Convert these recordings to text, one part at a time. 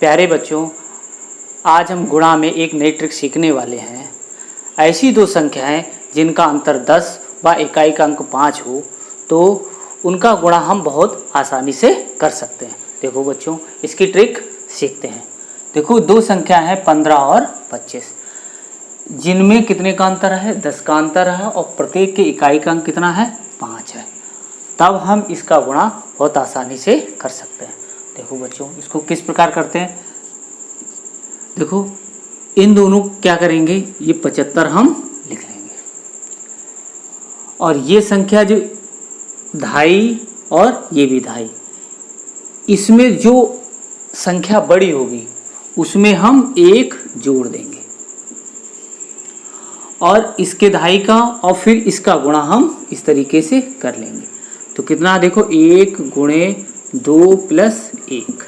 प्यारे बच्चों, आज हम गुणा में एक नई ट्रिक सीखने वाले हैं। ऐसी दो संख्याएं जिनका अंतर 10 व इकाई का अंक 5 हो तो उनका गुणा हम बहुत आसानी से कर सकते हैं। देखो बच्चों, इसकी ट्रिक सीखते हैं। देखो, दो संख्या है 15 और 25, जिनमें कितने का अंतर है? 10 का अंतर है और प्रत्येक की इकाई का अंक कितना है? 5 है। तब हम इसका गुणा बहुत आसानी से कर सकते हैं। देखो बच्चों, इसको किस प्रकार करते हैं? देखो, इन दोनों क्या करेंगे, ये 75 हम लिख लेंगे और ये संख्या जो 2.5 और ये भी 2.5, इसमें जो संख्या बड़ी होगी उसमें हम 1 जोड़ देंगे और इसके 2.5 का और फिर इसका गुणा हम इस तरीके से कर लेंगे। तो कितना? देखो, 1 गुणे 2 प्लस 1,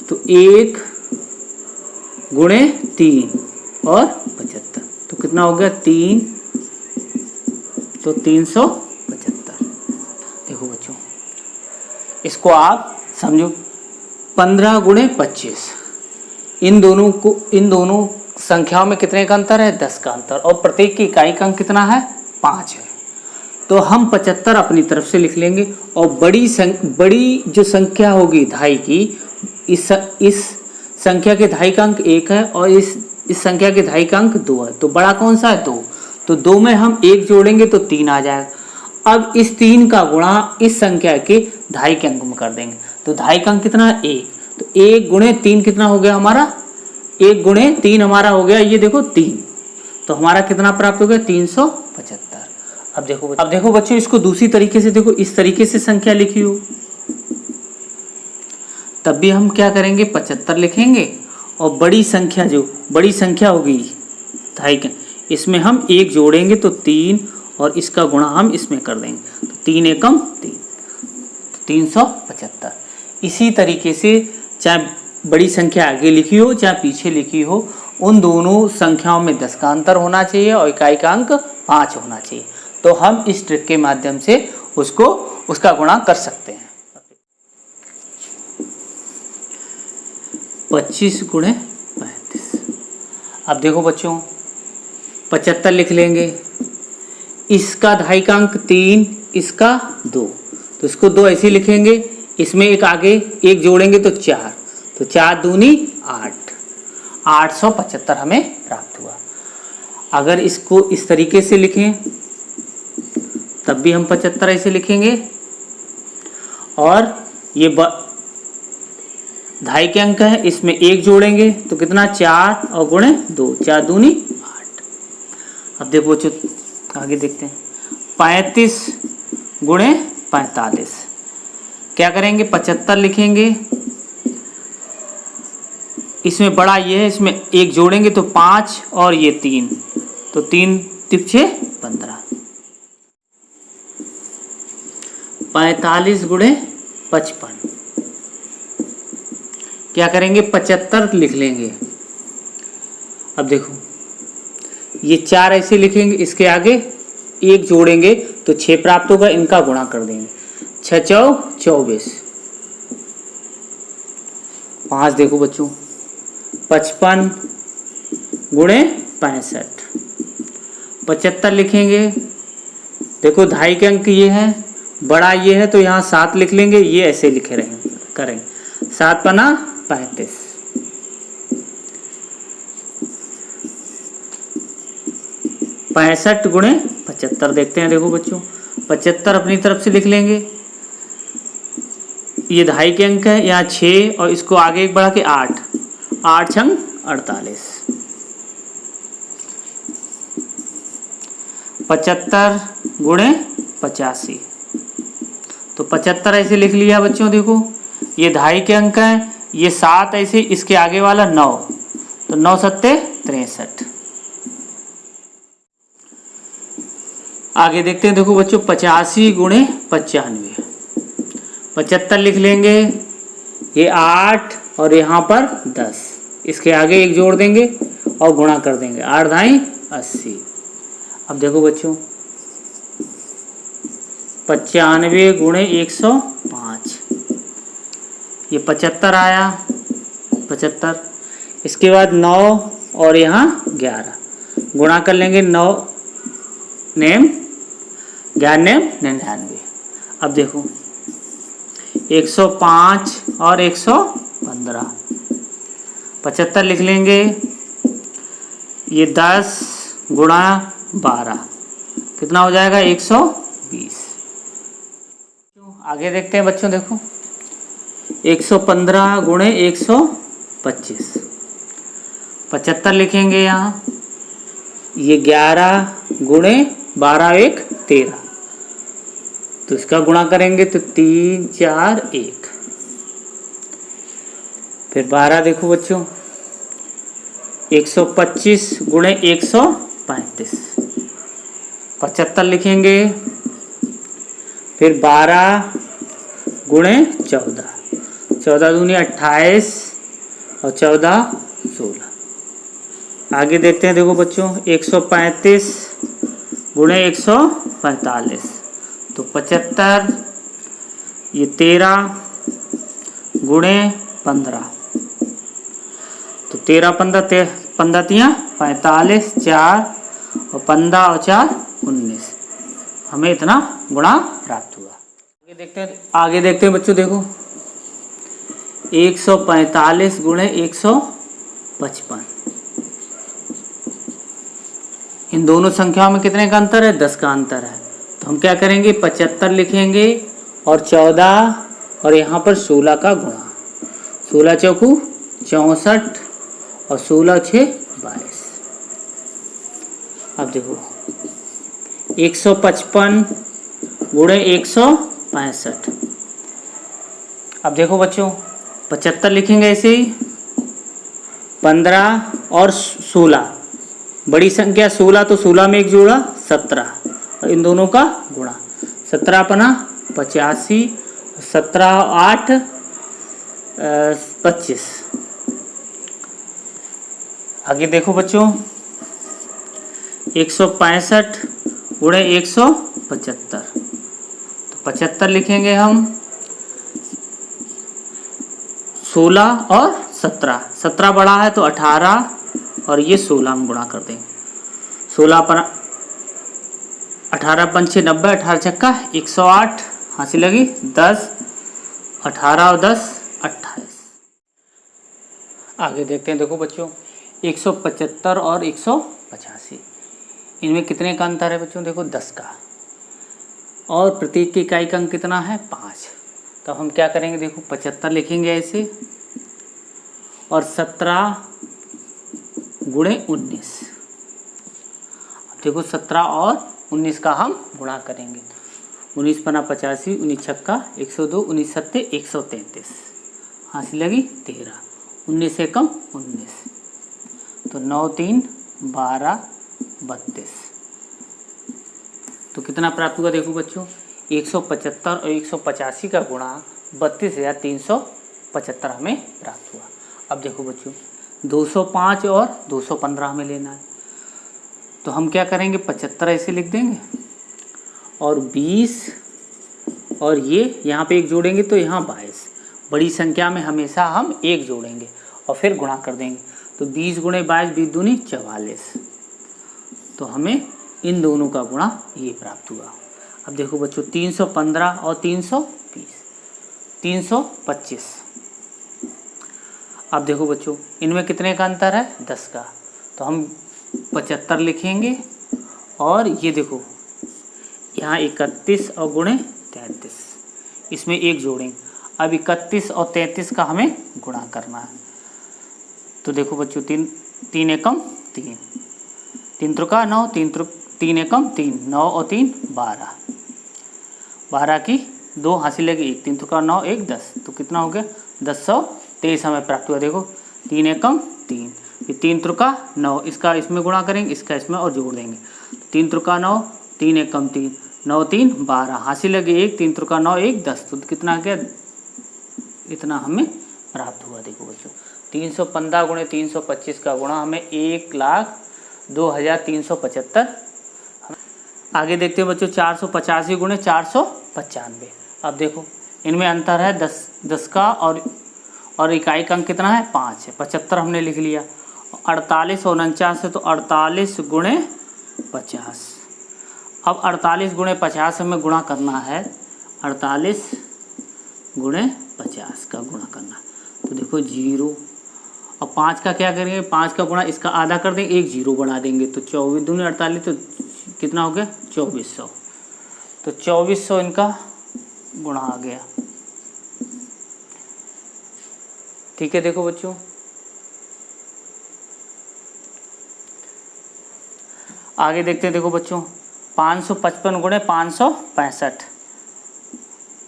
तो 1 गुणे 3 और 75, तो कितना हो गया? 3, तो 375। देखो बच्चों, इसको आप समझो, 15 गुणे 25, इन दोनों संख्याओं में कितने का अंतर है? 10 का अंतर, और प्रत्येक की इकाई का अंक कितना है? 5 है। तो हम 75 अपनी तरफ से लिख लेंगे और बड़ी जो संख्या होगी 2.5 की, इस संख्या के 2.5 का अंक 1 है और इस संख्या के 2.5 का अंक 2 है। तो बड़ा कौन सा है? 2। तो 2 में हम 1 जोड़ेंगे तो 3 आ जाएगा। अब इस 3 का गुणा इस संख्या के 2.5 के अंक में कर देंगे। तो 2.5 का अंक कितना है? 1। तो 1 गुणे 3 कितना हो गया हमारा? 1 गुणे 3 हमारा हो गया, ये देखो 3। तो हमारा कितना प्राप्त हो गया? 375। अब देखो बच्चों, इसको दूसरी तरीके से देखो, इस तरीके से संख्या लिखी हो तब भी हम क्या करेंगे? 75 लिखेंगे और बड़ी संख्या होगी 2.5 के, इसमें हम 1 जोड़ेंगे तो 3 और इसका गुणा हम इसमें कर देंगे। तो 3 एकम 3, तो 375। इसी तरीके से चाहे बड़ी संख्या आगे लिखी हो चाहे पीछे लिखी हो, उन दोनों संख्याओं में 10 का अंतर होना चाहिए और इकाई का अंक 5 होना चाहिए। तो हम इस ट्रिक के माध्यम से उसका गुणा कर सकते हैं। 25 गुणे 35। अब देखो बच्चों, 75 लिख लेंगे, इसका 2.5 का अंक 3, इसका 2, तो इसको 2 ऐसे लिखेंगे, इसमें एक आगे 1 जोड़ेंगे तो 4, तो 4 दूनी 8, 875 हमें प्राप्त हुआ। अगर इसको इस तरीके से लिखें तब भी हम 75 ऐसे लिखेंगे और ये 2.5 के अंक है, इसमें 1 जोड़ेंगे तो कितना? 4 और गुणे 2, 4 दूनी 8। अब देखो बच्चों, आगे देखते हैं। 35 गुणे 45, क्या करेंगे? 75 लिखेंगे, इसमें बड़ा ये है, इसमें 1 जोड़ेंगे तो 5 और ये 3, तो 3 तिपछे 15। 45 गुणे 55, क्या करेंगे? 75 लिख लेंगे। अब देखो, ये 4 ऐसे लिखेंगे, इसके आगे 1 जोड़ेंगे तो 6 प्राप्त होगा, इनका गुणा कर देंगे। 6 चौ 24, 5 देखो बच्चों, 55 गुणे 65, 75 लिखेंगे। देखो 2.5 के अंक ये है, बड़ा ये है, तो यहाँ 7 लिख लेंगे, ये ऐसे लिखे करेंगे। 7 पना 35, 65 गुणे 75 देखते हैं। देखो बच्चों, 75 अपनी तरफ से लिख लेंगे, ये 2.5 के अंक है, यहाँ 6 और इसको आगे एक बढ़ा के 8, 8 छंग 48, 75 गुणे 85, तो 75 ऐसे लिख लिया बच्चों। देखो, ये 2.5 के अंक हैं, ये 7 ऐसे, इसके आगे वाला 9, तो 9 सत्ते 63। आगे देखते हैं। देखो बच्चों, 85 गुणे 95, 75 लिख लेंगे, ये 8 और यहाँ पर 10, इसके आगे 1 जोड़ देंगे और गुणा कर देंगे, 8 2 80। अब देखो बच्चों, 95 गुणे 105, ये 75 आया, 75। इसके बाद 9 और यहाँ 11 गुणा कर लेंगे। 9 नेम 11 नेम 99। अब देखो 105 और 115 75 लिख लेंगे। ये 10 गुणा 12 कितना हो जाएगा 120। आगे देखते हैं बच्चों, देखो 115 गुणे 125 75 लिखेंगे यहाँ। ये 11 गुणे 12 1 13, तो इसका गुणा करेंगे तो 3 4 1। फिर 12 देखो बच्चों 125 गुणे 135 75 लिखेंगे। फिर 12 गुणे 14, 14 दूनी 28 और 14 16। आगे देखते हैं, देखो बच्चों 135 गुणे 145 तो 75। ये 13 गुणे 15 तो 13 15 15 तियाँ 45, 4 और 15 और 4 19। हमें इतना गुणा प्राप्त हुआ। आगे देखते हैं बच्चों, देखो 145 गुणे 155। इन दोनों संख्याओं में कितने का अंतर है? 10 का अंतर है। तो हम क्या करेंगे 75 लिखेंगे और 14 और यहाँ पर 16 का गुणा। 16 चौकू 64 और 16 6 22। अब देखो 155 गुणे 165। अब देखो बच्चों 75 लिखेंगे ऐसे ही। 15 और 16 बड़ी संख्या 16 तो 16 में एक जोड़ा 17 और इन दोनों का गुणा। 17 अपना 85, 17 8 25। आगे देखो बच्चों 165 गुणे 175 तो 75 लिखेंगे हम। 16 और 17, 17 बड़ा है तो 18 और ये 16 हम गुणा कर देंगे। 16 पर 18 पंचे 90, 18 छक्का 108, हाथी लगी 10, 18 और 10 28। आगे देखते हैं, देखो बच्चों 175 और 185 इनमें कितने का अंतर है बच्चों? देखो 10 का। और प्रत्येक की इकाई का अंक कितना है? 5। तो हम क्या करेंगे, देखो 75 लिखेंगे ऐसे और 17 गुणे 19। अब देखो 17 और 19 का हम गुणा करेंगे। 19 पना 85, 19 छक्का 102, 19 सत्ते 133, हाथ लगी 13, 19 से कम 19 तो 9 3 12 32। तो कितना प्राप्त हुआ? देखो बच्चों 175 और 185 का गुणा 32,375 हमें प्राप्त हुआ। अब देखो बच्चों 205 और 215 हमें लेना है। तो हम क्या करेंगे 75 ऐसे लिख देंगे और 20 और ये यहाँ पे एक जोड़ेंगे तो यहाँ 22। बड़ी संख्या में हमेशा हम एक जोड़ेंगे और फिर गुणा कर देंगे। तो 20 गुणे 22 20 दूनी 44। तो हमें इन दोनों का गुणा ये प्राप्त हुआ। अब देखो बच्चों 315 और 320 325। अब देखो बच्चों इनमें कितने का अंतर है? 10 का। तो हम 75 लिखेंगे और ये देखो यहाँ 31 और गुणे 33 इसमें एक जोड़ेंगे। अब 31 और 33 का हमें गुणा करना है। तो देखो बच्चों 3 एकम 3, 3 त्रिका 9, 3 एकम 3, 9 और 3 12, 12 की 2 हासिल लगी 1, 3 त्रिका 9 1 10। तो कितना हो गया 1023 हमें प्राप्त हुआ। देखो 3 एकम 3, ये 3 त्रिका 9, इसका इसमें गुणा करेंगे, इसका इसमें और जोड़ देंगे। 3 त्रिका 9, 3 एकम 3, 9 3 12, हासिल लगी 1, 3 त्रिका 9 1 10। तो कितना गया? इतना हमें प्राप्त हुआ। देखो बच्चों 315 गुणे 325 का गुणा हमें 1,02,375। आगे देखते हैं बच्चों 485 गुणे 495। अब देखो इनमें अंतर है 10 का और और इकाई का अंक कितना है 5 है, 75 हमने लिख लिया। 48 और 49 है तो 48 गुणे 50। अब 48 गुणे 50 हमें गुणा करना है, 48 गुणे 50 का गुणा करना है। तो देखो 0 और 5 का क्या करेंगे, 5 का गुणा इसका आधा कर देंगे, एक 0 बढ़ा देंगे तो 24 दूनी 48 तो कितना हो गया 2400। तो 2400 इनका गुणा आ गया। ठीक है, देखो बच्चों आगे देखते हैं। देखो बच्चों 555 गुणे 565,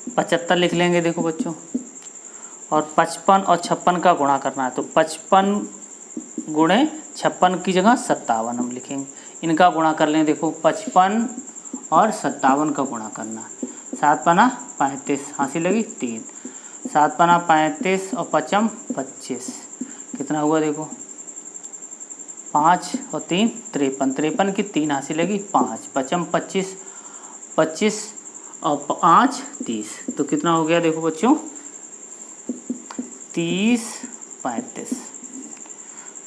75 लिख लेंगे। देखो बच्चों और 55 और 56 का गुणा करना है तो 55 गुणे 56 की जगह 57 हम लिखेंगे। इनका गुणा कर लें। देखो 55 और 57 का गुणा करना है। 7 पना 35, हाँसी लगी 3, 7 पना 35 और 5 25, कितना हुआ देखो 5 और 3 53, 53 की 3 हाँसी लगी 5, 5 25, 25 और 5 30, तो कितना हो गया देखो बच्चों 30 35।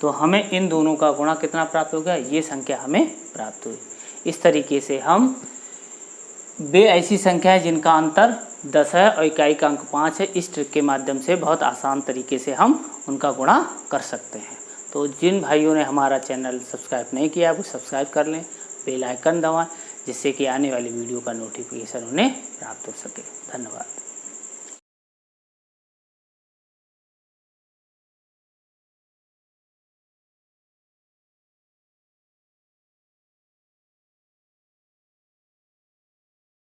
तो हमें इन दोनों का गुणा कितना प्राप्त हो गया, ये संख्या हमें प्राप्त हुई। इस तरीके से हम वे ऐसी संख्या है जिनका अंतर 10 है और इकाई का अंक 5 है, इस ट्रिक के माध्यम से बहुत आसान तरीके से हम उनका गुणा कर सकते हैं। तो जिन भाइयों ने हमारा चैनल सब्सक्राइब नहीं किया वो सब्सक्राइब कर लें, बेल आइकन दबाएं, जिससे कि आने वाली वीडियो का नोटिफिकेशन उन्हें प्राप्त हो सके। धन्यवाद।